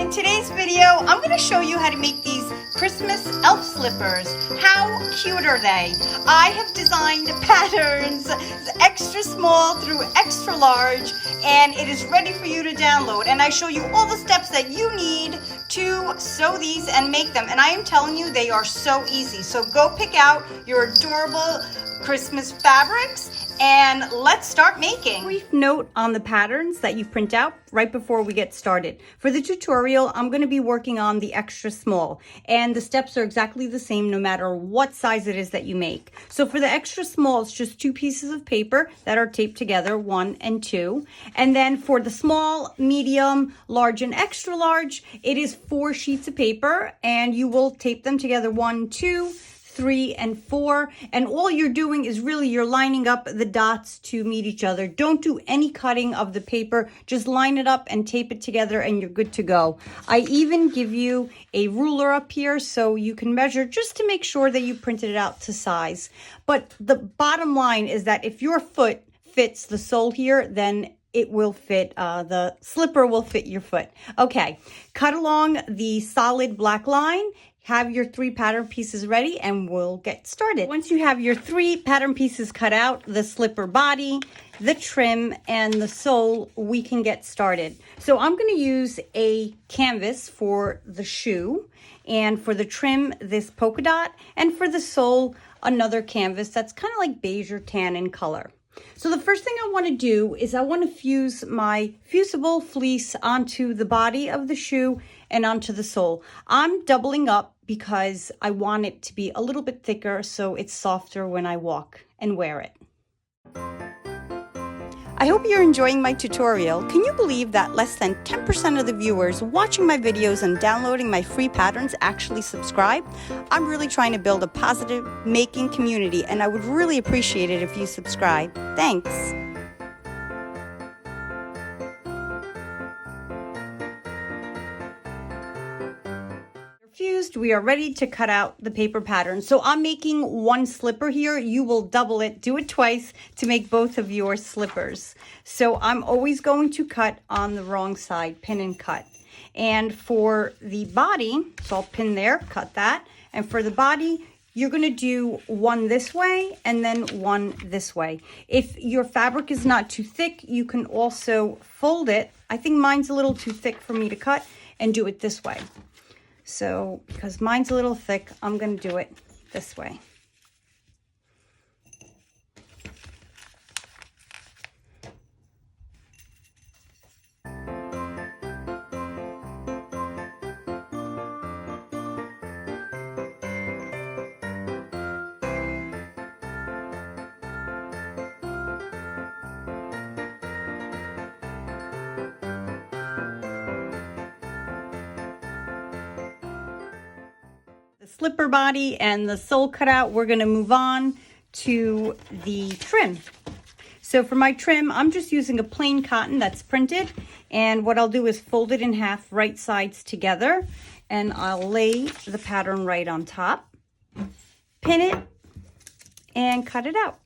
In today's video, I'm going to show you how to make these Christmas elf slippers. How cute are they? I have designed patterns extra small through extra large, and it is ready for you to download. And I show you all the steps that you need to sew these and make them. And I am telling you, they are so easy. So go pick out your adorable Christmas fabrics and let's start making. Brief note on the patterns that you print out right before we get started. For the tutorial, I'm going to be working on the extra small, and the steps are exactly the same no matter what size it is that you make. So for the extra small, it's just 2 pieces of paper that are taped together, 1 and 2. And then for the small, medium, large, and extra large, it is 4 sheets of paper, and you will tape them together 1, 2, 3, and 4, and all you're doing is really you're lining up the dots to meet each other. Don't do any cutting of the paper, just line it up and tape it together and you're good to go. I even give you a ruler up here so you can measure just to make sure that you printed it out to size. But the bottom line is that if your foot fits the sole here, then it will fit, the slipper will fit your foot. Okay, cut along the solid black line. Have your 3 pattern pieces ready and we'll get started. Once you have your 3 pattern pieces cut out, the slipper body, the trim, and the sole, we can get started. So I'm going to use a canvas for the shoe, and for the trim, this polka dot, and for the sole, another canvas that's kind of like beige or tan in color. So the first thing I want to do is I want to fuse my fusible fleece onto the body of the shoe and onto the sole. I'm doubling up because I want it to be a little bit thicker so it's softer when I walk and wear it. I hope you're enjoying my tutorial. Can you believe that less than 10% of the viewers watching my videos and downloading my free patterns actually subscribe? I'm really trying to build a positive making community, and I would really appreciate it if you subscribe. Thanks. Fused, we are ready to cut out the paper pattern. So I'm making 1 slipper here. You will double it, do it twice to make both of your slippers. So I'm always going to cut on the wrong side, pin and cut. And for the body, so I'll pin there, cut that. And for the body, you're going to do 1 this way and then 1 this way. If your fabric is not too thick, you can also fold it. I think mine's a little too thick for me to cut, and do it this way. So, because mine's a little thick, I'm going to do it this way. Slipper body and the sole cutout, we're going to move on to the trim. So for my trim, I'm just using a plain cotton that's printed, and what I'll do is fold it in half, right sides together, and I'll lay the pattern right on top, pin it, and cut it out.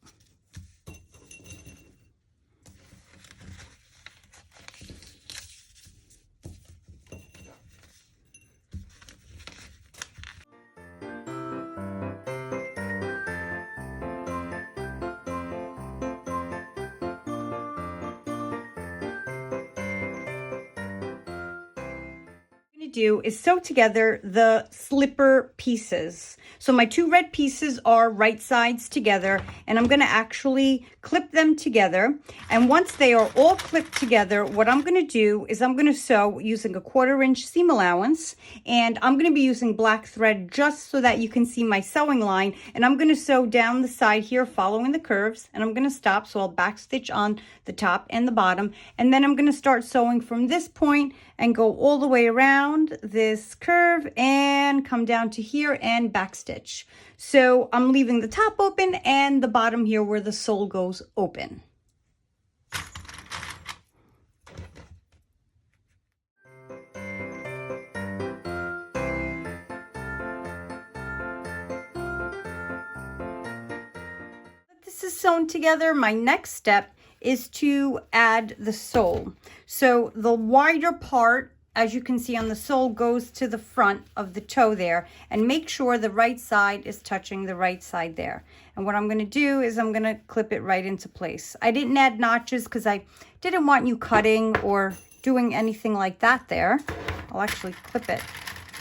Do is sew together the slipper pieces. So my 2 red pieces are right sides together, and I'm going to actually clip them together. And once they are all clipped together, what I'm going to do is I'm going to sew using a 1/4 inch seam allowance, and I'm going to be using black thread just so that you can see my sewing line. And I'm going to sew down the side here following the curves, and I'm going to stop, so I'll back stitch on the top and the bottom, and then I'm going to start sewing from this point and go all the way around this curve and come down to here and back stitch. So I'm leaving the top open and the bottom here where the sole goes open. This is sewn together. My next step is to add the sole. So the wider part as you can see on the sole, goes to the front of the toe there, and make sure the right side is touching the right side there. And what I'm going to do is I'm going to clip it right into place. I didn't add notches because I didn't want you cutting or doing anything like that there. I'll actually clip it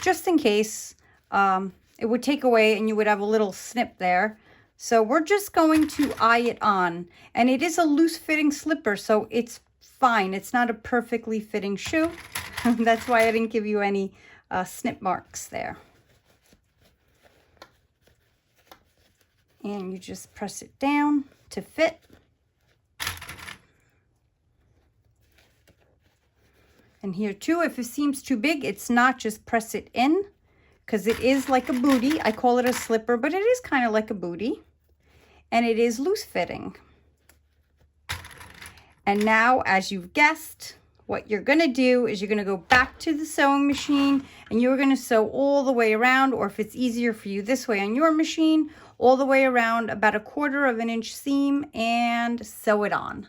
just in case it would take away and you would have a little snip there. So we're just going to eye it on, and it is a loose fitting slipper, so it's fine. It's not a perfectly fitting shoe. That's why I didn't give you any snip marks there. And you just press it down to fit. And here too, if it seems too big, it's not, just press it in, because it is like a booty. I call it a slipper, but it is kind of like a booty. And it is loose fitting. And now, as you've guessed, what you're going to do is you're going to go back to the sewing machine and you're going to sew all the way around, or if it's easier for you this way on your machine, all the way around about 1/4 of an inch seam and sew it on.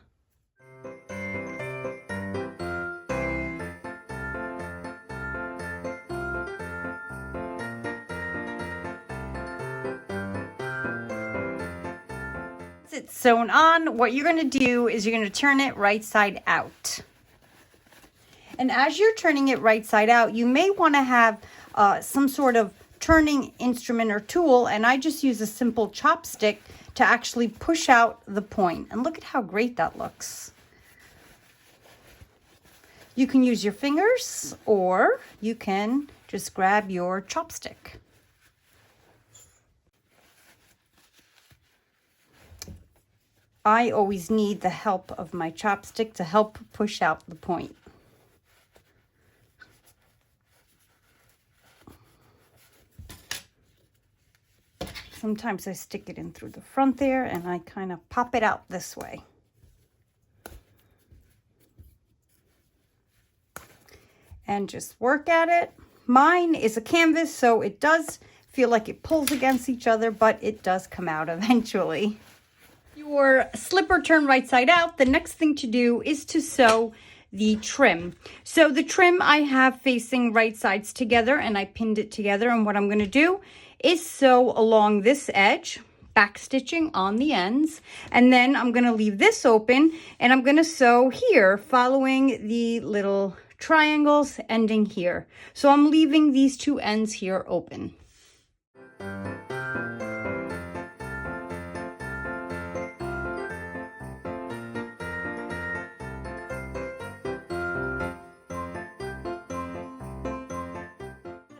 It's sewn on. What you're going to do is you're going to turn it right side out. And as you're turning it right side out, you may want to have some sort of turning instrument or tool, and I just use a simple chopstick to actually push out the point. And look at how great that looks. You can use your fingers, or you can just grab your chopstick. I always need the help of my chopstick to help push out the point. Sometimes I stick it in through the front there and I kind of pop it out this way. And just work at it. Mine is a canvas, so it does feel like it pulls against each other, but it does come out eventually. Your slipper turned right side out. The next thing to do is to sew the trim. So the trim I have facing right sides together, and I pinned it together, and what I'm going to do is sew along this edge, back stitching on the ends, and then I'm going to leave this open and I'm going to sew here following the little triangles ending here. So I'm leaving these two ends here open.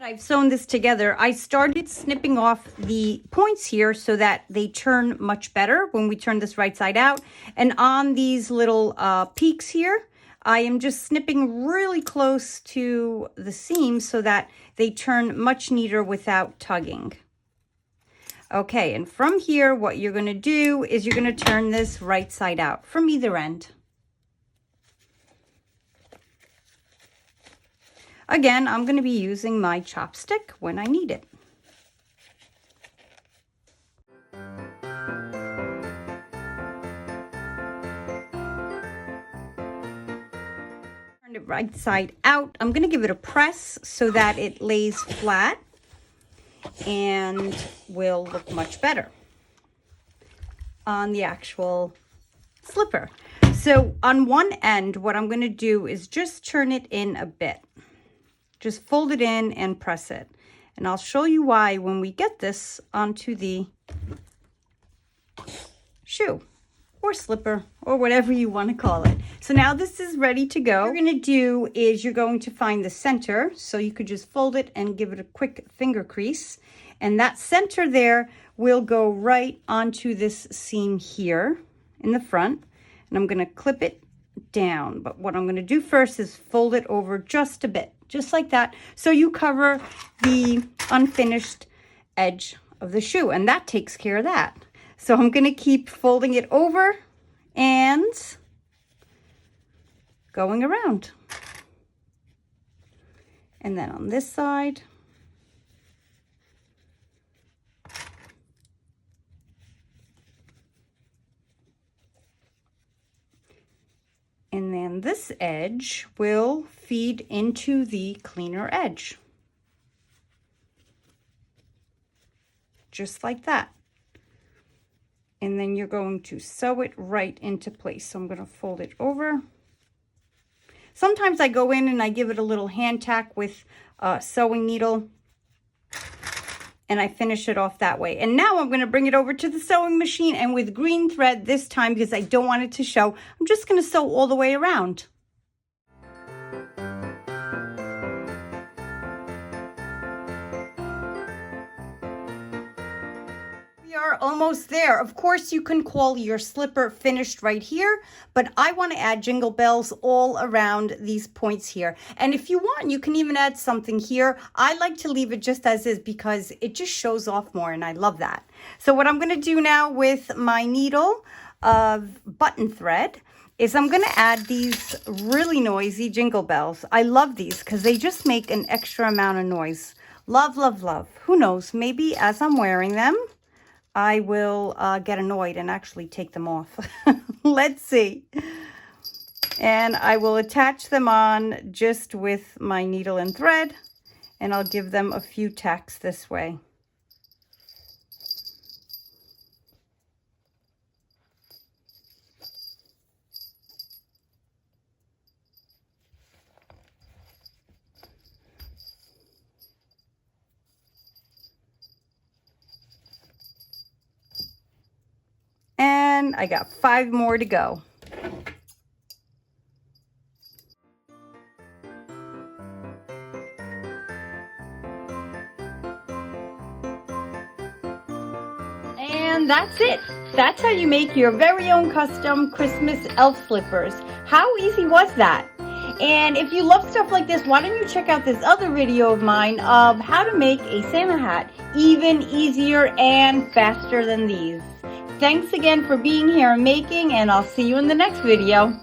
I've sewn this together. I started snipping off the points here so that they turn much better when we turn this right side out. And on these little peaks here, I am just snipping really close to the seam so that they turn much neater without tugging. Okay, and from here, what you're going to do is you're going to turn this right side out from either end. Again, I'm going to be using my chopstick when I need it. Turn it right side out. I'm going to give it a press so that it lays flat and will look much better on the actual slipper. So on one end, what I'm going to do is just turn it in a bit. Just fold it in and press it. And I'll show you why when we get this onto the shoe or slipper or whatever you want to call it. So now this is ready to go. What you're going to do is you're going to find the center. So you could just fold it and give it a quick finger crease. And that center there will go right onto this seam here in the front. And I'm going to clip it down. But what I'm going to do first is fold it over just a bit. Just like that, so you cover the unfinished edge of the shoe, and that takes care of that. So I'm going to keep folding it over and going around. And then on this side. And then this this edge will feed into the cleaner edge. Just like that. And then you're going to sew it right into place. So I'm going to fold it over. Sometimes I go in and I give it a little hand tack with a sewing needle, and I finish it off that way. And now I'm going to bring it over to the sewing machine, and with green thread this time, because I don't want it to show, I'm just going to sew all the way around. We are almost there. Of course, you can call your slipper finished right here, but I want to add jingle bells all around these points here. And if you want, you can even add something here. I like to leave it just as is because it just shows off more, and I love that. So what I'm going to do now with my needle of button thread is I'm going to add these really noisy jingle bells. I love these because they just make an extra amount of noise. Love, love, love. Who knows, maybe as I'm wearing them, I will get annoyed and actually take them off. Let's see. And I will attach them on just with my needle and thread, and I'll give them a few tacks this way. And I got 5 more to go. And that's it. That's how you make your very own custom Christmas elf slippers. How easy was that? And if you love stuff like this, why don't you check out this other video of mine of how to make a Santa hat even easier and faster than these. Thanks again for being here and making, and I'll see you in the next video.